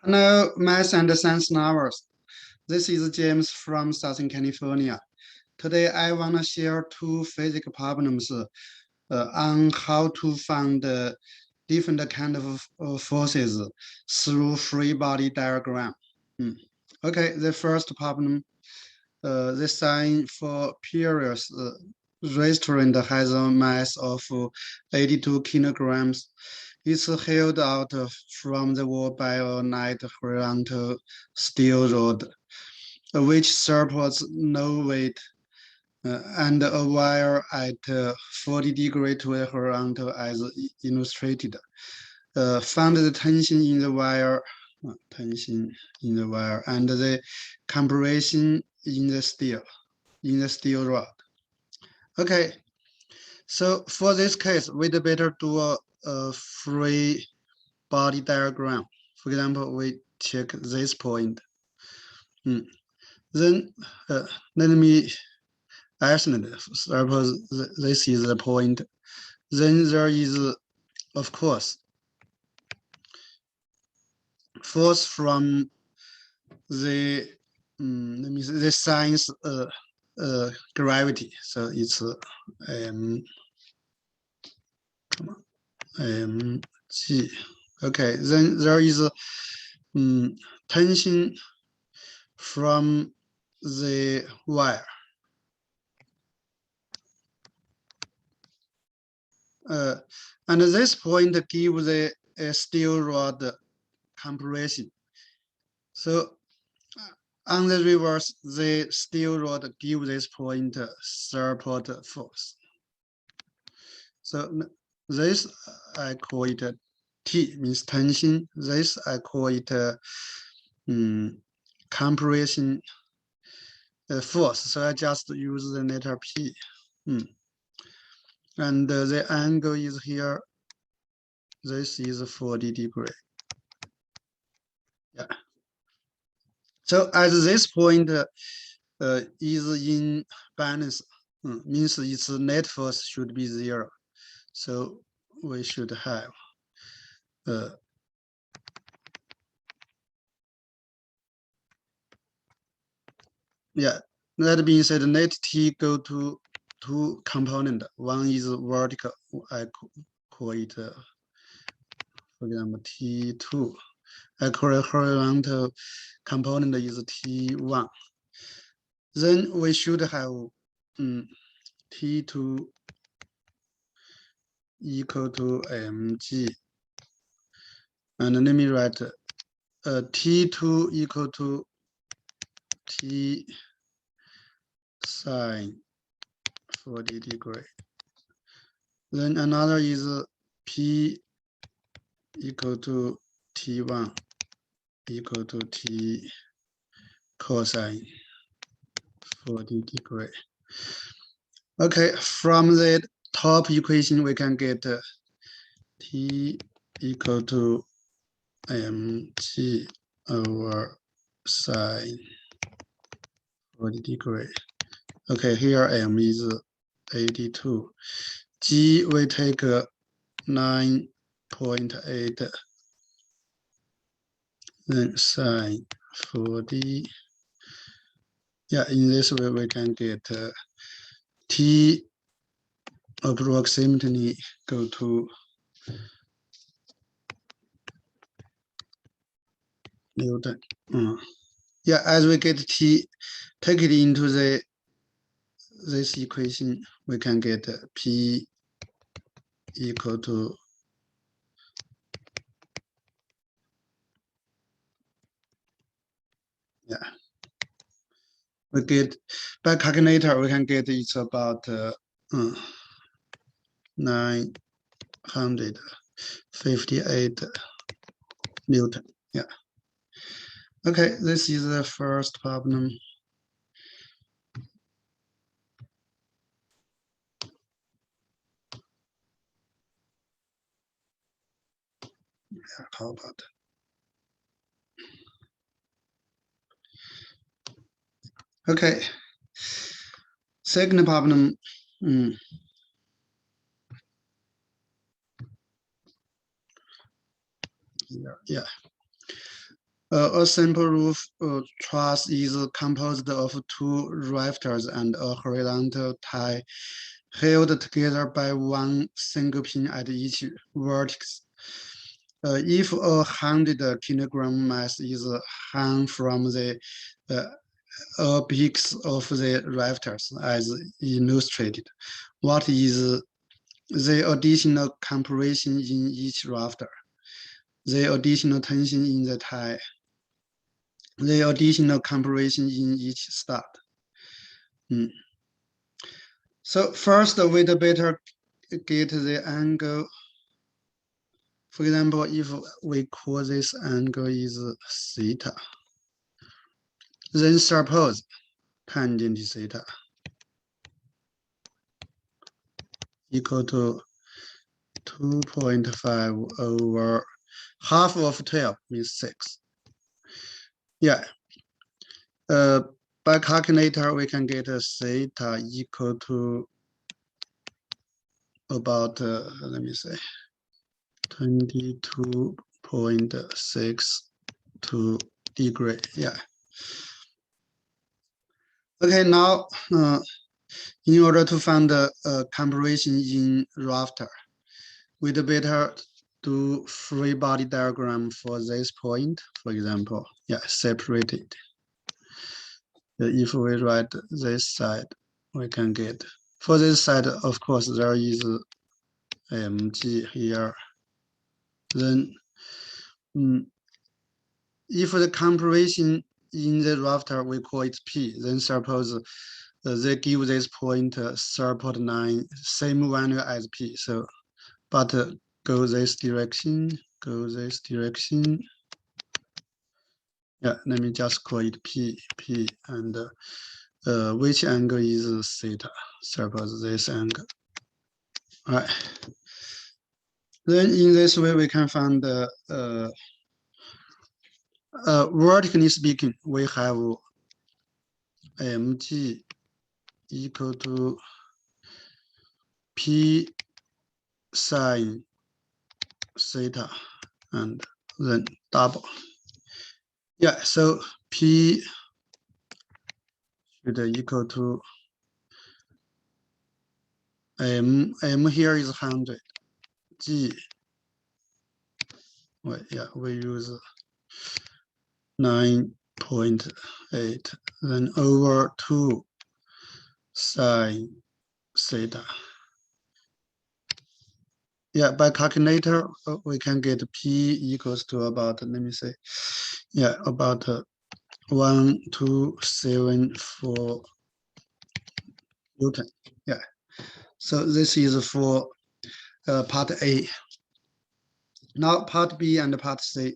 Hello, math and science lovers. This is James from Southern California. Today, I want to share two physics problems on how to find different kind of forces through free body diagram. Hmm. Okay, the first problem, the sign for Pierre's restaurant has a mass of 82 kilograms. It's held out from the wall by a net horizontal steel rod, which supports no weight, and a wire at 40 degree to the horizontal as illustrated. Find the tension in the wire, and the compression in the steel rod. Okay, so for this case, we'd better do a free body diagram. For example, we check this point. Then let me isolate. Suppose this is the point. Then there is, of course, force from the let me see, the signs gravity. So it's g. Okay, then there is tension from the wire. And this point gives the steel rod compression. So on the reverse, the steel rod gives this point support force. So this I call it T, means tension. This I call it compression force. So I just use the letter P. And the angle is here. This is 40 degree. Yeah. So at this point is in balance, means its net force should be 0. So we should have yeah, that being said, net T go to two components. One is vertical, I call it, for example, T2. I call it horizontal component is T1. Then we should have T2 equal to mg. And let me write T2 equal to T sine 40 degree. Then another is P equal to T1 equal to T cosine 40 degree. Okay, from the top equation, we can get T equal to mg over sine 40 degree. Okay, here m is 82. G we take 9.8. Then sine 40. Yeah, in this way we can get T approximately go to Newton. Yeah, as we get T, take it into this equation, we can get P equal to we get by calculator we can get it's about 958 Newton. Yeah. Okay, this is the first problem. Yeah, how about that? Okay, second problem. Yeah. A simple roof truss is composed of two rafters and a horizontal tie held together by one single pin at each vertex. If 100-kilogram mass is hung from the apex of the rafters, as illustrated, what is the additional compression in each rafter, the additional tension in the tie, the additional compression in each stud? So first, we'd better get the angle. For example, if we call this angle is theta, then suppose tangent theta equal to 2.5 over half of 12 means 6. Yeah. By calculator, we can get theta equal to about, let me say, 22.62 degree. Yeah. Okay, now in order to find the compression in rafter, we'd better do free body diagram for this point, for example. Yeah, separated. If we write this side, we can get, for this side, of course, there is mg here. Then if the compression in the rafter, we call it P, then suppose they give this point support line, same value as P. So, but go this direction, go this direction. Yeah, let me just call it P, and which angle is theta? Suppose this angle. All right. Then in this way, we can find vertically speaking, we have mg equal to p sine theta and then double. Yeah, so p should equal to m here is 100, g, well, yeah, we use 9.8, then over 2 sine theta. Yeah, by calculator, we can get P equals to about, let me say, yeah, about 1274 Newton. Yeah, so this is for part A. Now part B and part C.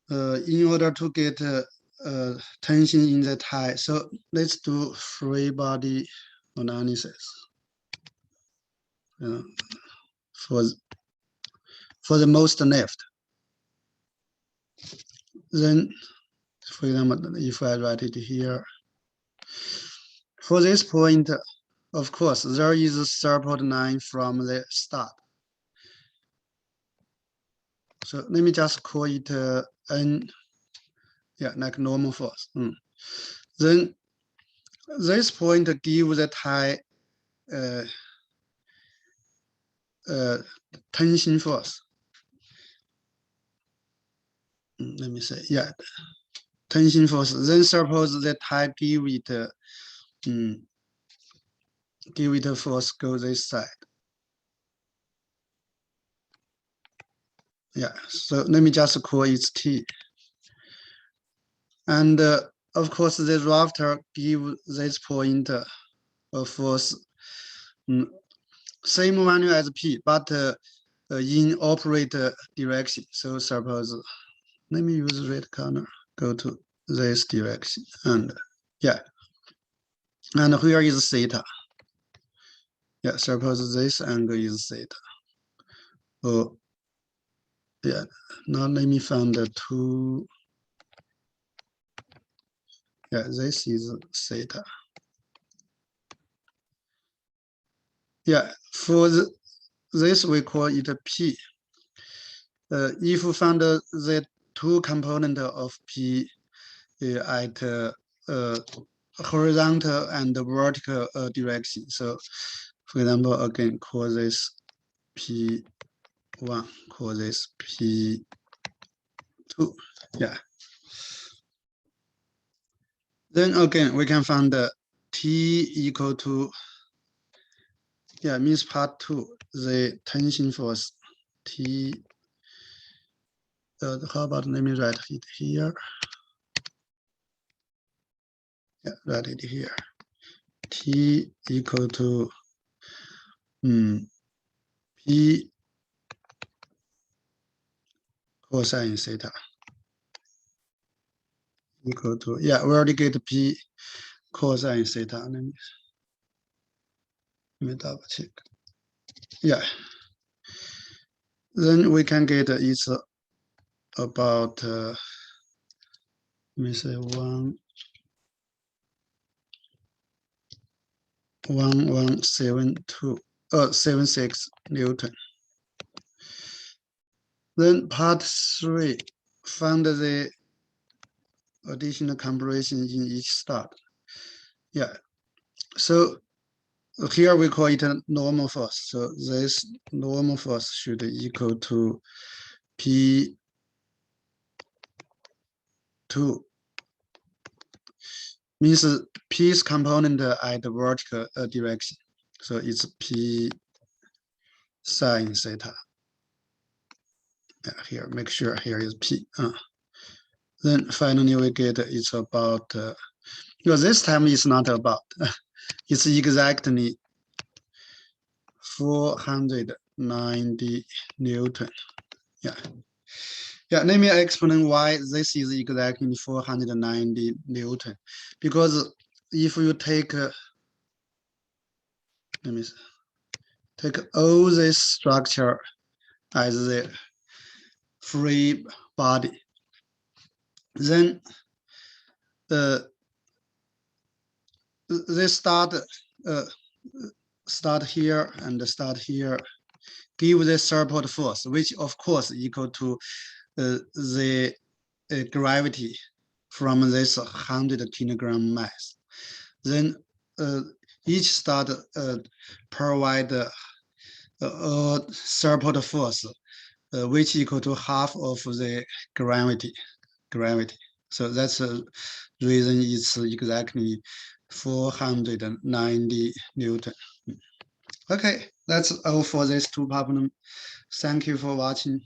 In order to get tension in the tie, so let's do free body analysis. For the most left. Then, for example, if I write it here, for this point, of course, there is a support line from the start. So let me just call it N, yeah, like normal force. Then this point gives the tie tension force. Let me say, yeah, tension force. Then suppose the tie give it a force go this side. Yeah, so let me just call it T. And of course, the rafter give this point a force same value as P, but in opposite direction. So suppose, let me use red color, go to this direction, and yeah. And here is theta. Yeah, suppose this angle is theta. Oh, yeah, now let me find the two. Yeah, this is theta. Yeah, for this we call it P. If we find the two components of P at horizontal and vertical direction. So, for example, again, call this P1, call this P2. Yeah. Then again, we can find the T equal to, yeah, means part 2, the tension force T. How about let me write it here? Yeah, write it here. T equal to P cosine theta equal to, yeah, we already get P cosine theta. Let me double check. Yeah. Then we can get it's about, let me say 76 Newton. Then part 3, find the additional compression in each stud. Yeah, so here we call it a normal force. So this normal force should equal to P2 means P's component at the vertical direction. So it's P sine theta. Yeah, here, make sure here is P. Then finally we get it's about, this time it's not about, it's exactly 490 Newton. Yeah. Yeah, let me explain why this is exactly 490 Newton. Because if you take, let me see, take all this structure as the free body, then they start here and start here, give the support force, which of course equal to the gravity from this 100 kilogram mass. Then each stud provide a support force which equal to half of the gravity. So that's the reason it's exactly 490 Newton. Okay, that's all for this two problem. Thank you for watching.